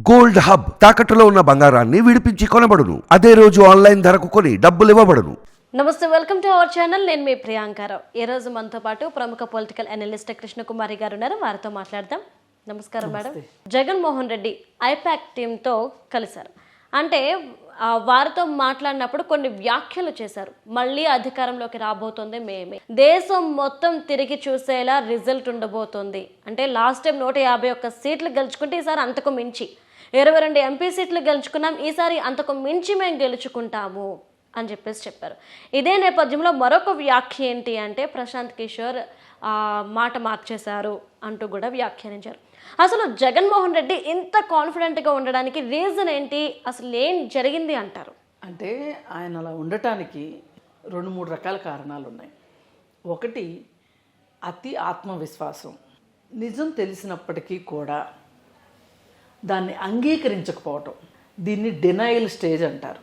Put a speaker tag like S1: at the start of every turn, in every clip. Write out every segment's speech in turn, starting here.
S1: Gold hub తాకట్టులో ఉన్న బంగారాన్ని విడిపించి కొనబడును. అదే రోజు ఆన్లైన్ ధరకు కొని డబ్బులు ఇవ్వబడును.
S2: నమస్తే, వెల్కమ్ టు అవర్ ఛానల్. నేను మీ ప్రియాంకారావు. ఈ రోజు మనతో పాటు ప్రముఖ పొలిటికల్ అనలిస్ట్ కృష్ణకుమారి గారు ఉన్నారు. వారితో మాట్లాడదాం. నమస్కారం మేడం. జగన్మోహన్ రెడ్డి ఐపాక్ టీంతో కలిశారు. అంటే వారితో మాట్లాడినప్పుడు కొన్ని వ్యాఖ్యలు చేశారు. మళ్ళీ అధికారంలోకి రాబోతుంది మేమే, దేశం మొత్తం తిరిగి చూసేలా రిజల్ట్ ఉండబోతోంది. అంటే లాస్ట్ టైం 151 సీట్లు గెలుచుకుంటే ఈసారి అంతకు మించి 22 ఎంపీ సీట్లు గెలుచుకున్నాం, ఈసారి అంతకు మించి మేము గెలుచుకుంటాము అని చెప్పారు. ఇదే నేపథ్యంలో మరొక వ్యాఖ్య ఏంటి అంటే ప్రశాంత్ కిషోర్ మాట మార్చేశారు అంటూ కూడా వ్యాఖ్యానించారు. అసలు జగన్మోహన్ రెడ్డి ఇంత కాన్ఫిడెంట్గా ఉండడానికి రీజన్ ఏంటి? అసలు ఏం జరిగింది అంటారు?
S3: అంటే ఆయన అలా ఉండటానికి 2-3 రకాల కారణాలు ఉన్నాయి. ఒకటి, అతి ఆత్మవిశ్వాసం. నిజం తెలిసినప్పటికీ కూడా దాన్ని అంగీకరించకపోవటం, దీన్ని డినయల్ స్టేజ్ అంటారు.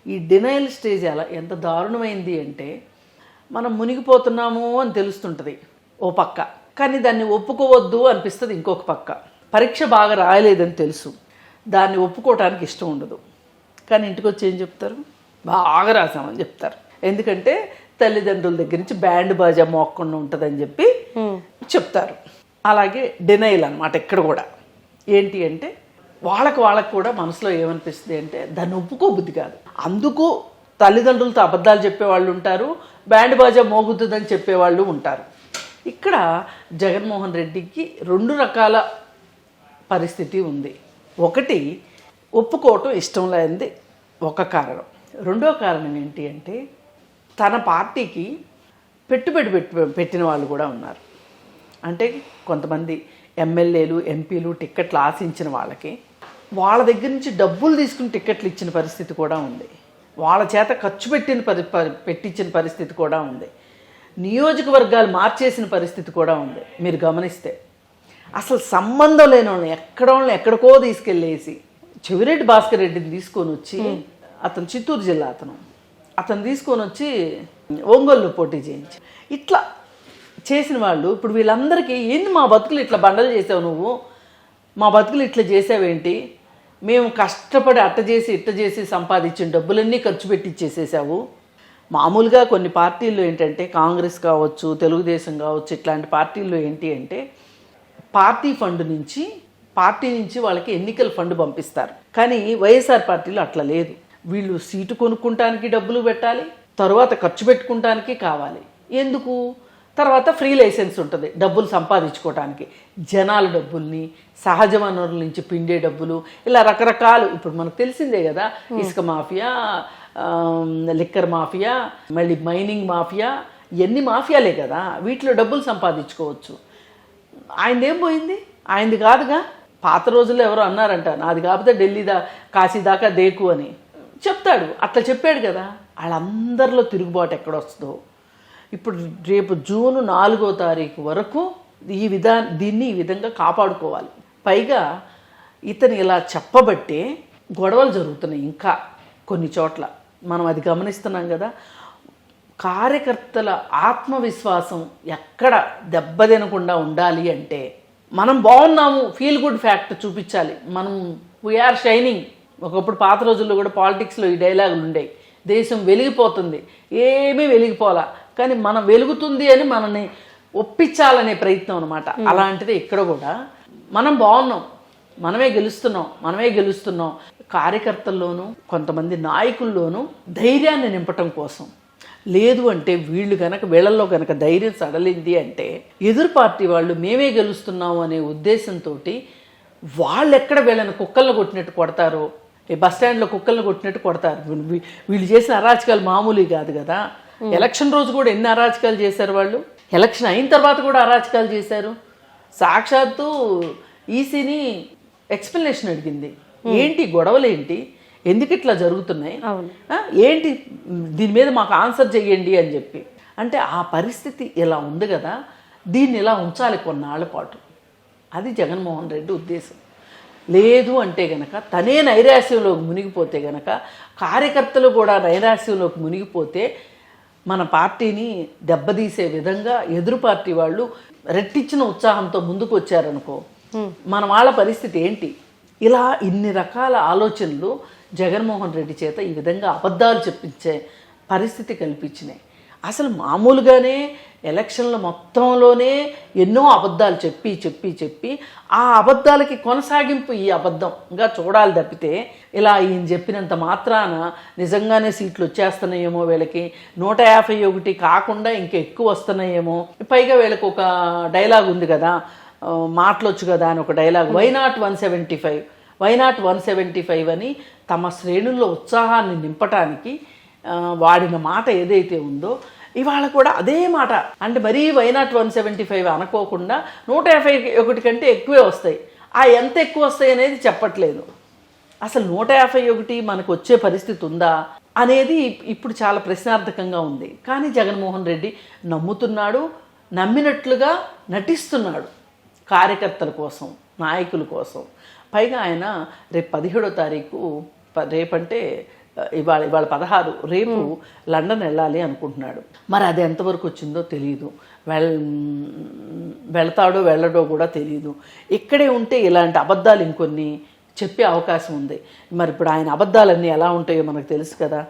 S3: ఈ డినయల్ స్టేజ్ ఎంత దారుణమైంది అంటే, మనం మునిగిపోతున్నాము అని తెలుస్తుంటుంది ఓ పక్క, కానీ దాన్ని ఒప్పుకోవద్దు అనిపిస్తుంది ఇంకొక పక్క. పరీక్ష బాగా రాయలేదని తెలుసు, దాన్ని ఒప్పుకోవటానికి ఇష్టం ఉండదు, కానీ ఇంటికి వచ్చి ఏం చెప్తారు? బాగా రాసామని చెప్తారు. ఎందుకంటే తల్లిదండ్రుల దగ్గర నుంచి బ్యాండ్ బాజా మోక్కుండా ఉంటుందని చెప్పి చెప్తారు. అలాగే డినైల్ అన్నమాట. ఇక్కడ కూడా ఏంటి అంటే వాళ్ళకు కూడా మనసులో ఏమనిపిస్తుంది అంటే దాన్ని ఒప్పుకోబుద్ధి కాదు. అందుకు తల్లిదండ్రులతో అబద్ధాలు చెప్పేవాళ్ళు ఉంటారు, బ్యాండ్ బాజా మోగుతుందని చెప్పేవాళ్ళు ఉంటారు. ఇక్కడ జగన్మోహన్ రెడ్డికి 2 రకాల పరిస్థితి ఉంది. ఒకటి, ఒప్పుకోవటం ఇష్టం లేనిది ఒక కారణం. రెండో కారణం ఏంటి అంటే తన పార్టీకి పెట్టుబడి పెట్టిన వాళ్ళు కూడా ఉన్నారు. అంటే కొంతమంది ఎమ్మెల్యేలు, ఎంపీలు టిక్కెట్లు ఆశించిన వాళ్ళకి వాళ్ళ దగ్గర నుంచి డబ్బులు తీసుకుని టిక్కెట్లు ఇచ్చిన పరిస్థితి కూడా ఉంది. వాళ్ళ చేత ఖర్చు పెట్టించిన పరిస్థితి కూడా ఉంది. నియోజకవర్గాలు మార్చేసిన పరిస్థితి కూడా ఉంది. మీరు గమనిస్తే అసలు సంబంధం లేని వాళ్ళని ఎక్కడికో తీసుకెళ్ళేసి చెవిరెడ్డి భాస్కర్ రెడ్డిని తీసుకొని వచ్చి, అతను చిత్తూరు జిల్లా అతను తీసుకొని వచ్చి ఒంగోలులో పోటీ చేయించి ఇట్లా చేసిన వాళ్ళు ఇప్పుడు వీళ్ళందరికీ ఏంది మా బతుకులు ఇట్లా బండలు చేసావు, నువ్వు మా బతుకులు ఇట్లా చేసావేంటి, మేము కష్టపడి ఇట్ట చేసి సంపాదించిన డబ్బులన్నీ ఖర్చు పెట్టిచ్చేసేసావు. మామూలుగా కొన్ని పార్టీల్లో ఏంటంటే కాంగ్రెస్ కావచ్చు, తెలుగుదేశం కావచ్చు, ఇట్లాంటి పార్టీల్లో ఏంటి అంటే పార్టీ నుంచి వాళ్ళకి ఎన్నికల ఫండ్ పంపిస్తారు. కానీ వైఎస్ఆర్ పార్టీలో అట్లా లేదు. వీళ్ళు సీటు కొనుక్కుంటానికి డబ్బులు పెట్టాలి, తర్వాత ఖర్చు పెట్టుకుంటానికి కావాలి. ఎందుకు? తర్వాత ఫ్రీ లైసెన్స్ ఉంటుంది డబ్బులు సంపాదించుకోవటానికి. జనాల డబ్బుల్ని, సహజ వనరుల నుంచి పిండే డబ్బులు, ఇలా రకరకాలు. ఇప్పుడు మనకు తెలిసిందే కదా, ఇసుక మాఫియా, లిక్కర్ మాఫియా, మళ్ళీ మైనింగ్ మాఫియా, ఇవన్నీ మాఫియాలే కదా. వీటిలో డబ్బులు సంపాదించుకోవచ్చు. ఆయనదేం పోయింది? ఆయనది కాదుగా. పాత రోజుల్లో ఎవరో అన్నారంట, నాది కాకపోతే ఢిల్లీ కాశీ దాకా దేకు అని చెప్తాడు. అట్లా చెప్పాడు కదా. వాళ్ళందరిలో తిరుగుబాటు ఎక్కడొస్తుందో. ఇప్పుడు రేపు జూన్ 4వ తారీఖు వరకు దీన్ని ఈ విధంగా కాపాడుకోవాలి. పైగా ఇతను ఇలా చెప్పబట్టే గొడవలు జరుగుతున్నాయి ఇంకా కొన్ని చోట్ల. మనం అది గమనిస్తున్నాం కదా. కార్యకర్తల ఆత్మవిశ్వాసం ఎక్కడ దెబ్బతినకుండా ఉండాలి అంటే మనం బాగున్నాము, ఫీల్ గుడ్ ఫ్యాక్ట్ చూపించాలి. మనం వీఆర్ షైనింగ్. ఒకప్పుడు పాత రోజుల్లో కూడా పాలిటిక్స్లో ఈ డైలాగులు ఉండేవి. దేశం వెలిగిపోతుంది, ఏమీ వెలిగిపోలా, కానీ మనం వెలుగుతుంది అని మనల్ని ఒప్పించాలనే ప్రయత్నం అనమాట. అలాంటిది ఇక్కడ కూడా మనం బాగున్నాం, మనమే గెలుస్తున్నాం. కార్యకర్తల్లోనూ కొంతమంది నాయకుల్లోనూ ధైర్యాన్ని నింపటం కోసం. లేదు అంటే వీళ్ళల్లో గనక ధైర్యం సడలింది అంటే ఎదురు పార్టీ వాళ్ళు మేమే గెలుస్తున్నాము అనే ఉద్దేశంతో వాళ్ళు ఎక్కడ వీళ్ళని కుక్కలను కొట్టినట్టు కొడతారో, బస్ స్టాండ్లో కుక్కలను కొట్టినట్టు కొడతారు. వీళ్ళు చేసిన అరాచకాలు మామూలు కాదు కదా. ఎలక్షన్ రోజు కూడా ఎన్ని అరాచకాలు చేశారు వాళ్ళు. ఎలక్షన్ అయిన తర్వాత కూడా అరాచకాలు చేశారు. సాక్షాత్తు ఈసీని ఎక్స్ప్లెనేషన్ అడిగింది. ఏంటి గొడవలు, ఏంటి, ఎందుకు ఇట్లా జరుగుతున్నాయి, ఏంటి, దీని మీద మాకు ఆన్సర్ చెయ్యండి అని చెప్పి. అంటే ఆ పరిస్థితి ఇలా ఉంది కదా, దీన్ని ఇలా ఉంచాలి కొన్నాళ్ళ పాటు. అది జగన్మోహన్ రెడ్డి ఉద్దేశం. లేదు అంటే గనక తనే నైరాశ్యంలోకి మునిగిపోతే గనక, కార్యకర్తలు కూడా నైరాశ్యంలోకి మునిగిపోతే మన పార్టీని దెబ్బతీసే విధంగా ఎదురు పార్టీ వాళ్ళు రెట్టించిన ఉత్సాహంతో ముందుకు వచ్చారనుకో, మన వాళ్ళ పరిస్థితి ఏంటి? ఇలా ఇన్ని రకాల ఆలోచనలు జగన్మోహన్ రెడ్డి చేత ఈ విధంగా అబద్ధాలు చెప్పించే పరిస్థితి కల్పించినాయి. అసలు మామూలుగానే ఎలక్షన్ల మొత్తంలోనే ఎన్నో అబద్ధాలు చెప్పి ఆ అబద్ధాలకి కొనసాగింపు ఈ అబద్ధంగా చూడాలి తప్పితే ఇలా ఈయన చెప్పినంత మాత్రాన నిజంగానే సీట్లు వచ్చేస్తున్నాయేమో, వీళ్ళకి 151 కాకుండా ఇంకా ఎక్కువ వస్తున్నాయేమో. పైగా వీళ్ళకి ఒక డైలాగ్ ఉంది కదా, మాటలొచ్చు కదా అని ఒక డైలాగ్, వై నాట్ 175 అని తమ శ్రేణుల్లో ఉత్సాహాన్ని నింపటానికి వాడిన మాట ఏదైతే ఉందో ఇవాళ కూడా అదే మాట. అంటే మరీ వై నాట్ 175 అనుకోకుండా 151 కంటే ఎక్కువే వస్తాయి. ఆ ఎంత ఎక్కువ వస్తాయి అనేది చెప్పట్లేదు. అసలు 151 మనకు వచ్చే పరిస్థితి ఉందా అనేది ఇప్పుడు చాలా ప్రశ్నార్థకంగా ఉంది. కానీ జగన్మోహన్ రెడ్డి నమ్ముతున్నాడు, నమ్మినట్లుగా నటిస్తున్నాడు కార్యకర్తల కోసం, నాయకుల కోసం. పైగా ఆయన రేపు 17వ తారీఖు, రేపంటే ఇవాళ 16, రేపు లండన్ వెళ్ళాలి అనుకుంటున్నాడు. మరి అది ఎంతవరకు వచ్చిందో తెలియదు. వెళ్తాడో వెళ్ళడో కూడా తెలియదు. ఇక్కడే ఉంటే ఇలాంటి అబద్ధాలు ఇంకొన్ని చెప్పే అవకాశం ఉంది. మరి ఇప్పుడు ఆయన అబద్ధాలన్నీ ఎలా ఉంటాయో మనకు తెలుసు కదా.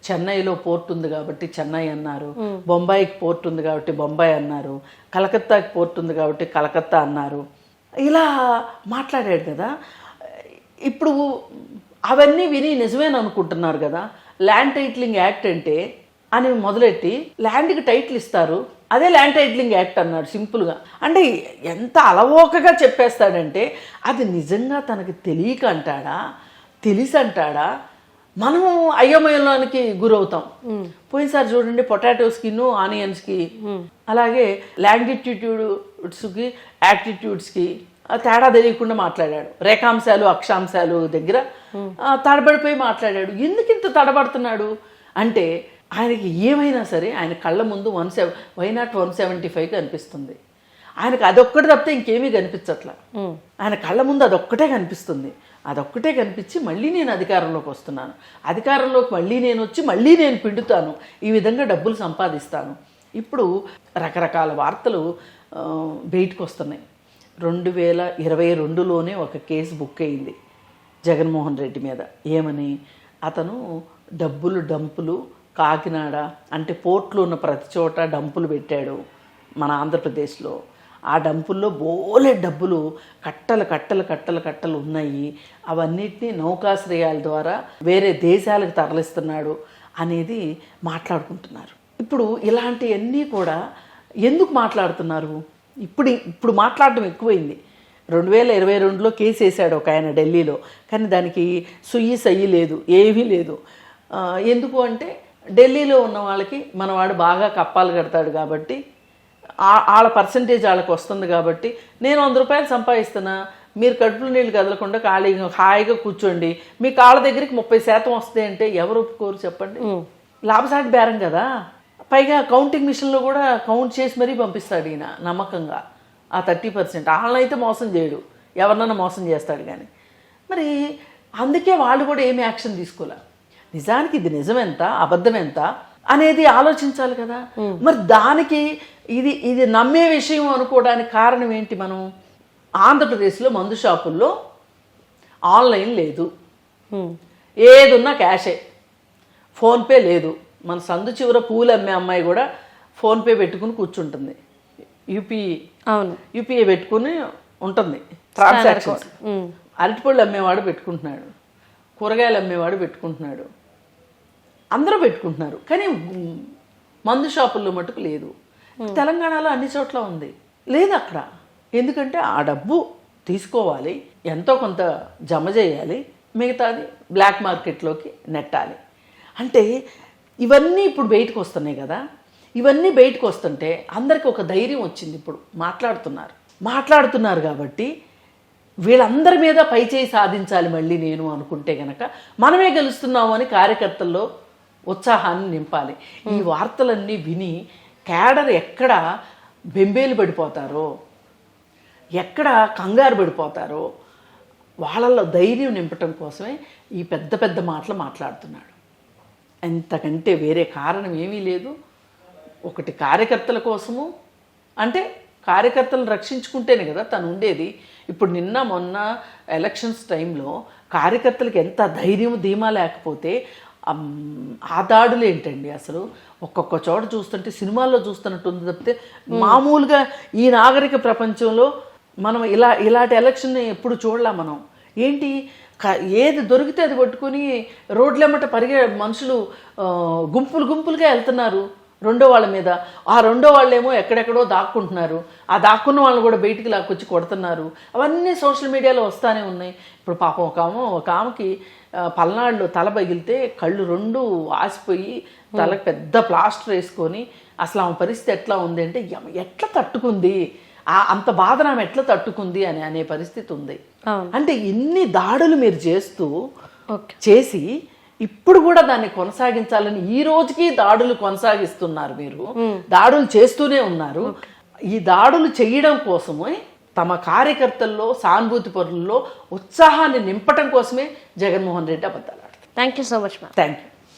S3: చెన్నైలో పోర్ట్ ఉంది కాబట్టి చెన్నై అన్నారు, బొంబాయికి పోర్ట్ ఉంది కాబట్టి బొంబాయి అన్నారు, కలకత్తాకి పోర్ట్ ఉంది కాబట్టి కలకత్తా అన్నారు. ఇలా మాట్లాడాడు కదా. ఇప్పుడు అవన్నీ విని నిజమేనని అనుకుంటున్నారు కదా. ల్యాండ్ టైటిలింగ్ యాక్ట్ అంటే అని మొదలెట్టి ల్యాండ్కి టైటిల్ ఇస్తారు, అదే ల్యాండ్ టైటిలింగ్ యాక్ట్ అన్నాడు సింపుల్గా. అంటే ఎంత అలవోకగా చెప్పేస్తాడంటే అది నిజంగా తనకి తెలియక అంటాడా, తెలిసి అంటాడా, మనము అయోమయంలోనికి గురవుతాం. పోయినసారి చూడండి పొటాటోస్కి, ఆనియన్స్కి, అలాగే లాంగిట్యూడ్స్కి, యాక్టిట్యూడ్స్కి తేడా తెలియకుండా మాట్లాడాడు. రేఖాంశాలు అక్షాంశాలు దగ్గర తడబడిపోయి మాట్లాడాడు. ఎందుకు ఇంత తడబడుతున్నాడు అంటే ఆయనకి ఏమైనా సరే ఆయన కళ్ళ ముందు వై నాట్ 175 కనిపిస్తుంది. ఆయనకు అదొక్కటి తప్పితే ఇంకేమీ కనిపించట్లా. ఆయన కళ్ళ ముందు అదొక్కటే కనిపిస్తుంది. అదొక్కటే కనిపించి మళ్ళీ నేను అధికారంలోకి వస్తున్నాను, అధికారంలోకి మళ్ళీ నేను వచ్చి మళ్ళీ నేను పిండుతాను, ఈ విధంగా డబ్బులు సంపాదిస్తాను. ఇప్పుడు రకరకాల వార్తలు బయటకు వస్తున్నాయి. 2022లోనే ఒక కేసు బుక్ అయింది జగన్మోహన్ రెడ్డి మీద. ఏమని? అతను డంపులు కాకినాడ అంటే పోర్ట్లు ఉన్న ప్రతి చోట డంపులు పెట్టాడు మన ఆంధ్రప్రదేశ్లో. ఆ డంపుల్లో బోలే డబ్బులు కట్టలు ఉన్నాయి. అవన్నిటినీ నౌకాశ్రయాల ద్వారా వేరే దేశాలకు తరలిస్తున్నాడు అనేది మాట్లాడుకుంటున్నారు. ఇప్పుడు ఇలాంటివన్నీ కూడా ఎందుకు మాట్లాడుతున్నారు? ఇప్పుడు మాట్లాడడం ఎక్కువైంది. 2022లో కేసు వేశాడు ఒక ఆయన ఢిల్లీలో, కానీ దానికి సయ్యి లేదు, ఏమీ లేదు. ఎందుకు అంటే ఢిల్లీలో ఉన్న వాళ్ళకి మనవాడు బాగా కప్పాలు కడతాడు కాబట్టి, వాళ్ళ పర్సంటేజ్ వాళ్ళకి వస్తుంది కాబట్టి, నేను 100 రూపాయలు సంపాదిస్తున్నా, మీరు కడుపులో నీళ్ళు కదలకుండా హాయిగా కూర్చోండి, మీ కాళ్ళ దగ్గరికి 30% వస్తాయి అంటే ఎవరు ఒప్పుకోరు చెప్పండి? లాభసాటి బేరం కదా. పైగా కౌంటింగ్ మిషన్లో కూడా కౌంట్ చేసి మరీ పంపిస్తాడు ఈయన నమ్మకంగా. ఆ 30% వాళ్ళనైతే మోసం చేయడు, ఎవరినైనా మోసం చేస్తాడు. కానీ మరి అందుకే వాళ్ళు కూడా ఏమి యాక్షన్ తీసుకోలే. నిజానికి ఇది నిజమెంత అబద్ధం ఎంత అనేది ఆలోచించాలి కదా. మరి దానికి ఇది నమ్మే విషయం అనుకోవడానికి కారణం ఏంటి? మనం ఆంధ్రప్రదేశ్లో మందు షాపుల్లో ఆన్లైన్ లేదు, ఏదున్నా క్యాషే, ఫోన్పే లేదు. మన సందు చివర పూలు అమ్మే అమ్మాయి కూడా ఫోన్పే పెట్టుకుని కూర్చుంటుంది, యూపీఐ పెట్టుకుని ఉంటుంది ట్రాన్సాక్షన్స్. అరటిపళ్ళు అమ్మేవాడు పెట్టుకుంటున్నాడు, కూరగాయలు అమ్మేవాడు పెట్టుకుంటున్నాడు, అందరూ పెట్టుకుంటున్నారు. కానీ మందు షాపుల్లో మటుకు లేదు. తెలంగాణలో అన్ని చోట్ల ఉంది, లేదు అక్కడ. ఎందుకంటే ఆ డబ్బు తీసుకోవాలి, ఎంతో కొంత జమ చేయాలి, మిగతాది బ్లాక్ మార్కెట్లోకి నెట్టాలి. అంటే ఇవన్నీ ఇప్పుడు బయటకు వస్తున్నాయి కదా. ఇవన్నీ బయటకు వస్తుంటే అందరికీ ఒక ధైర్యం వచ్చింది. ఇప్పుడు మాట్లాడుతున్నారు కాబట్టి వీళ్ళందరి మీద పైచేయి సాధించాలి మళ్ళీ నేను అనుకుంటే గనక మనమే గెలుస్తున్నాము అని కార్యకర్తల్లో ఉత్సాహాన్ని నింపాలి. ఈ వార్తలన్నీ విని క్యాడర్ ఎక్కడ బెంబేలు పడిపోతారో, ఎక్కడ కంగారు పడిపోతారో వాళ్ళల్లో ధైర్యం నింపటం కోసమే ఈ పెద్ద పెద్ద మాటలు మాట్లాడుతున్నాడు. ఎంతకంటే వేరే కారణం ఏమీ లేదు. ఒకటి కార్యకర్తల కోసము, అంటే కార్యకర్తలను రక్షించుకుంటేనే కదా తను ఉండేది. ఇప్పుడు నిన్న మొన్న ఎలక్షన్స్ టైంలో కార్యకర్తలకు ఎంత ధైర్యం ధీమా లేకపోతే ఆ దాడులు ఏంటండి అసలు. ఒక్కొక్క చోట చూస్తుంటే సినిమాల్లో చూస్తున్నట్టు ఉంది తప్పితే మామూలుగా ఈ నాగరిక ప్రపంచంలో మనం ఇలాంటి ఎలక్షన్ ఎప్పుడు చూడలే మనం. ఏంటి ఏది దొరికితే అది పట్టుకుని రోడ్లెమ్మట మనుషులు గుంపులుగా వెళ్తున్నారు రెండో వాళ్ళ మీద. ఆ రెండో వాళ్ళేమో ఎక్కడెక్కడో దాక్కుంటున్నారు. ఆ దాక్కున్న వాళ్ళని కూడా బయటికి లాక్కొచ్చి కొడుతున్నారు. అవన్నీ సోషల్ మీడియాలో వస్తూనే ఉన్నాయి. ఇప్పుడు పాపం ఒక ఆమెకి పల్నాడులో తల పగిలితే కళ్ళు రెండు ఆసిపోయి తలకు పెద్ద ప్లాస్టర్ వేసుకొని అసలు ఆమె పరిస్థితి ఎట్లా ఉంది అంటే ఎట్లా తట్టుకుంది, అంత బాధను ఆమె ఎట్లా తట్టుకుంది అనే పరిస్థితి ఉంది. అంటే ఇన్ని దాడులు మీరు చేసి ఇప్పుడు కూడా దాన్ని కొనసాగించాలని ఈ రోజుకి దాడులు కొనసాగిస్తున్నారు. మీరు దాడులు చేస్తూనే ఉన్నారు. ఈ దాడులు చేయడం కోసమే తమ కార్యకర్తల్లో సానుభూతి పరులలో ఉత్సాహాన్ని నింపటం కోసమే జగన్మోహన్ రెడ్డి అబద్ధాలు ఆడుతారు.
S2: Thank you so much ma'am.
S3: Thank you.